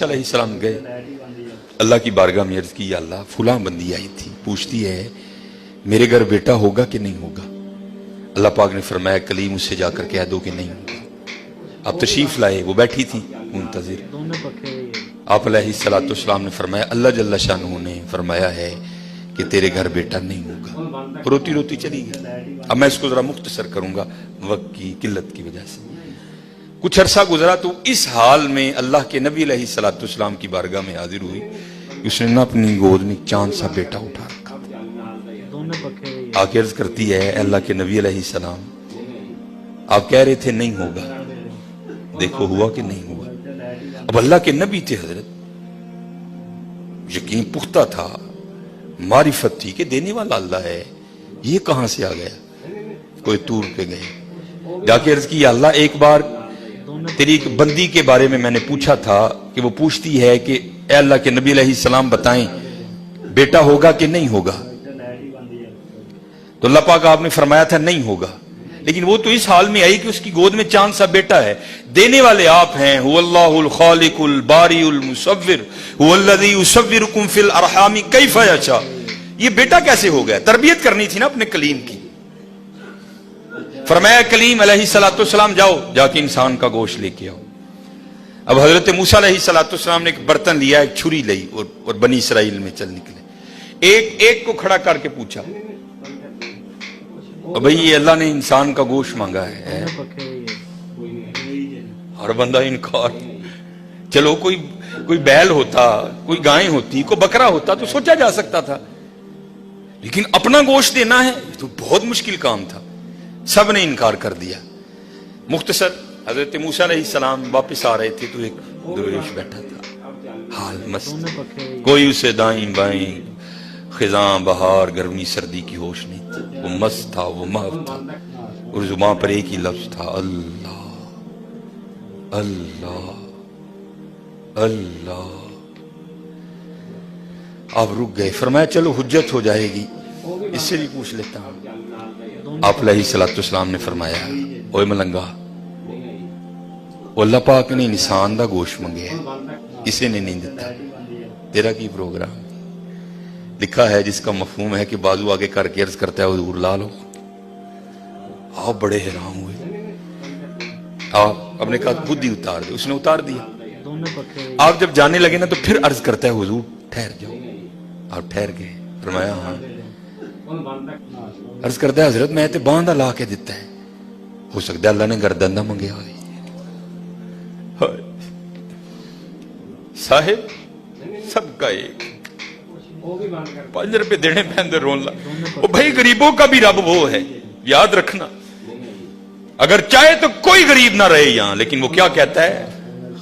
अलैहिस्सलाम गए, अल्लाह की बारगाह में अर्ज की, या अल्लाह फुला बंदी आई थी, पूछती है मेरे घर बेटा होगा कि नहीं होगा। अल्लाह पाक ने फरमाया कलीम उससे जाकर कह दो कि नहीं होगा। आप तशरीफ लाए, वो बैठी थी मुंतजिर। आप अलैहिस्सलाम ने फरमाया अल्लाह जल्ला शानहू ने फरमाया है कि तेरे घर बेटा नहीं होगा। रोती रोती चली गई। अब मैं इसको जरा मुख्तसर करूंगा वक्त की किल्लत की वजह से। कुछ अरसा गुजरा तो इस हाल में अल्लाह के नबी अलैहिस्सलाम की बारगाह में हाजिर हुई। उसने ना अपनी गोद में चांद सा बेटा उठा रखा। आके अर्ज करती है अल्लाह के नबी अलैहिस्सलाम, आप कह रहे थे नहीं होगा, देखो हुआ कि नहीं हुआ। अब अल्लाह के नबी थे हजरत, यकीन पुख्ता था, मारिफत थी कि देने वाला अल्लाह है, ये कहां से आ गया। कोई तूर पे गए, जाके अर्ज की अल्लाह एक बार तेरी एक बंदी के बारे में मैंने पूछा था कि वो पूछती है कि ए अल्लाह के नबी अलैहिस्सलाम बताएं बेटा होगा कि नहीं होगा। तो अल्लाह पाक आपने फरमाया था नहीं होगा, लेकिन वो तो इस हाल में आई कि उसकी गोद में चांद सा बेटा है। देने वाले आप हैं, हुवल्लाहुल खालिकुल बारिउल मुसव्विर हुवल्लज़ी युसव्विरुकुम फिल अरहामी कैफ़ यशा। ये बेटा कैसे हो गया? तरबियत करनी थी ना अपने कलीम की। फरमाया कलीम अलैहिस्सलाम जाओ, जाके इंसान का गोश्त लेके आओ। अब हजरत मूसा अलैहिस्सलाम ने एक बर्तन लिया, एक छुरी ली और बनी इसराइल में चल निकले। एक एक को खड़ा करके पूछा, भाई ये अल्लाह ने इंसान का गोश्त मांगा है। हर बंदा इनकार। चलो कोई बैल होता, कोई गाय होती, कोई बकरा होता तो सोचा जा सकता था, लेकिन अपना गोश्त देना है तो बहुत मुश्किल काम था। सब ने इनकार कर दिया। मुख्तसर हजरत मूसा अलैहिस्सलाम वापस आ रहे थे तो एक दरवेश बैठा था, हाल मस्त, कोई उसे दाएं बाएं खिजां बहार गर्मी सर्दी की होश नहीं थी। वो मस्त था, वो महव था, और जुबान पर एक ही लफ्ज था, अल्लाह अल्लाह अल्लाह। आप रुक गए। फरमाया चलो हुज्जत हो जाएगी, इससे भी पूछ लेता हूं। आप अलैहिस्सलाम ने फरमाया ओए मलंगा, अल्लाह पाक ने इंसान दा गोश्त मंगे है, इसे ने नहीं दिता, तेरा की प्रोग्राम। लिखा है जिसका मफहूम है कि बाजू आगे करके अर्ज करता है हुजूर ला लो। आप बड़े हैरान हुए। आप अपने कहा खुद ही उतार दे, उसने उतार दिया। आप जब जाने लगे ना तो फिर अर्ज करता है हुजूर ठहर जाओ। आप ठहर गए। फरमाया हाँ। अर्ज करता है हजरत मैं तो बांधा ला के दिता है, हो सकता है अल्लाह ने गर्दन दा मंगया हो। साहिब सबका एक 5 रुपए देने पैंदे रोन ला। ओ भाई गरीबों का भी रब वो है, याद रखना। अगर चाहे तो कोई गरीब ना रहे यहां, लेकिन वो क्या कहता है,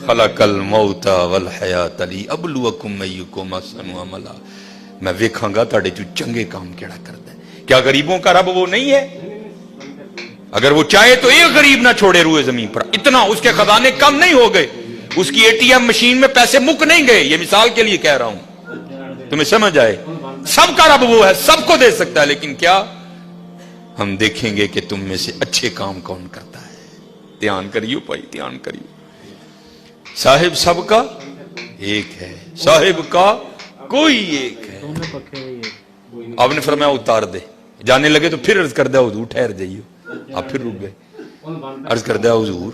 खलकल मौता वल हयात लिअब्लुवकुम अय्युकुम अहसनु अमला। मैं वेखांगा तुहाडे चों चंगे काम केड़ा करदा है। क्या गरीबों का रब वो नहीं है? अगर वो चाहे तो एक गरीब ना छोड़े रूए जमीन पर। इतना उसके खजाने कम नहीं हो गए, उसकी एटीएम मशीन में पैसे मुक नहीं गए। ये मिसाल के लिए कह रहा हूं, तुम्हें समझ आए। सबका रब वो है, सबको दे सकता है, लेकिन क्या हम देखेंगे कि तुम में से अच्छे काम कौन करता है। ध्यान करियो भाई, ध्यान करियो। साहिब सबका एक है, साहिब का कोई एक है। आपने फरमाया उतार दे। जाने लगे तो फिर अर्ज कर दिया हुजूर ठहर जाइयो। आप फिर रुक गए। अर्ज कर दिया हुजूर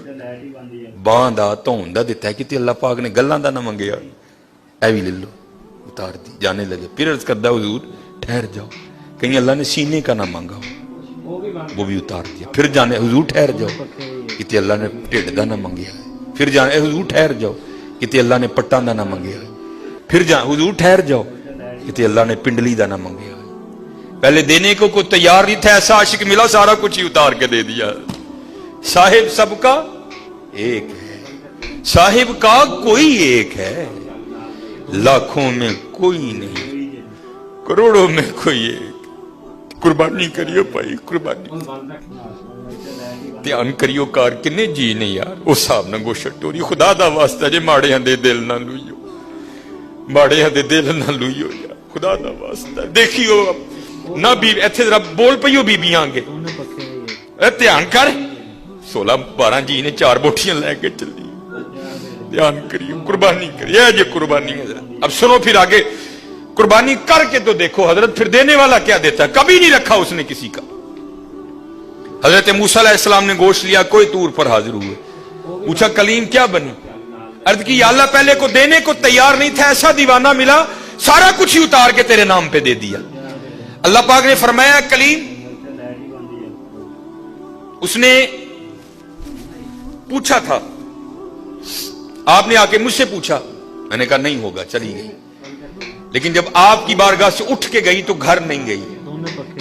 बांह दा धौन दा दिता है कि अल्लाह पाक ने गल्लां दा ना मंगया, ऐ भी ले लो। उतार दी। जाने लगे फिर अर्ज कर दिया हुजूर ठहर जाओ, कहीं अल्लाह ने सीने का ना मांगा हो, वो भी उतार दिया। फिर जाने हुजूर ठहर जाओ, कि अल्लाह ने ढिड दा ना मंगया। फिर जाने हुजूर ठहर जाओ, कि अल्लाह ने पट्टां दा ना मंगया। फिर जा हुजूर ठहर जाओ, कि अल्लाह ने पिंडली दा ना मंगया। पहले देने को कोई तैयार नहीं था, ऐसा आशिक मिला सारा कुछ ही उतार के दे दिया। साहिब सबका एक है, साहिब का कोई एक है, लाखों में कोई नहीं, करोड़ों में कोई एक। कुर्बानी करियो भाई, कुर्बानी ध्यान करियो। कार किन्ने जी ने यार उस हिसाब नाल गोश्त टोरी। खुदा दा वास्ता जे माड़ियां दे दिल ना लुइयो, माड़ियां दे दिल ना लुइयो यार, खुदा दा वास्ता। देखियो ना भी इत्थे जरा बोल पईयो बीबियां आगे, ध्यान कर। 16-12 जी ने 4 बोटियां लैके चली। ध्यान करिए, कुर्बानी करिए, ये कुर्बानी है। अब सुनो फिर आगे, कुर्बानी करके तो देखो हजरत, फिर देने वाला क्या देता है? कभी नहीं रखा उसने किसी का। हजरत मूसा अलैहिस्सलाम ने गोश्त लिया, कोई तूर पर हाजिर हुए, पूछा कलीम क्या बनी? अर्ज की या अल्लाह पहले को देने को तैयार नहीं था, ऐसा दीवाना मिला सारा कुछ ही उतार के तेरे नाम पे दे दिया। अल्लाह पाक ने फरमाया कलीम, उसने पूछा था, आपने आके मुझसे पूछा, मैंने कहा नहीं होगा, चली गई। लेकिन जब आपकी बारगाह से उठ के गई तो घर नहीं गई।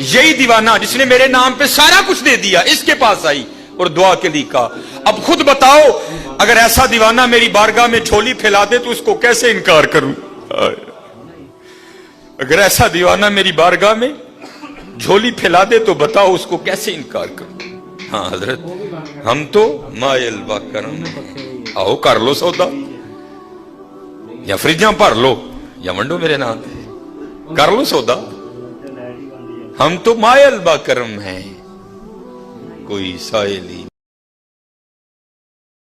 यही दीवाना जिसने मेरे नाम पे सारा कुछ दे दिया, इसके पास आई और दुआ के लिए कहा। अब खुद बताओ, अगर ऐसा दीवाना मेरी बारगाह में झोली फैला दे तो उसको कैसे इनकार करूं? अगर ऐसा दीवाना मेरी बारगाह में झोली फैला दे तो बताओ उसको कैसे इनकार करूं? हाँ हजरत, हम तो मायल बाकरम, आओ कर लो सौदा, या फ्रिजा भर लो या वंडो मेरे नाम, कर लो सौदा। हम तो मायल बाकरम हैं, कोई साइल ही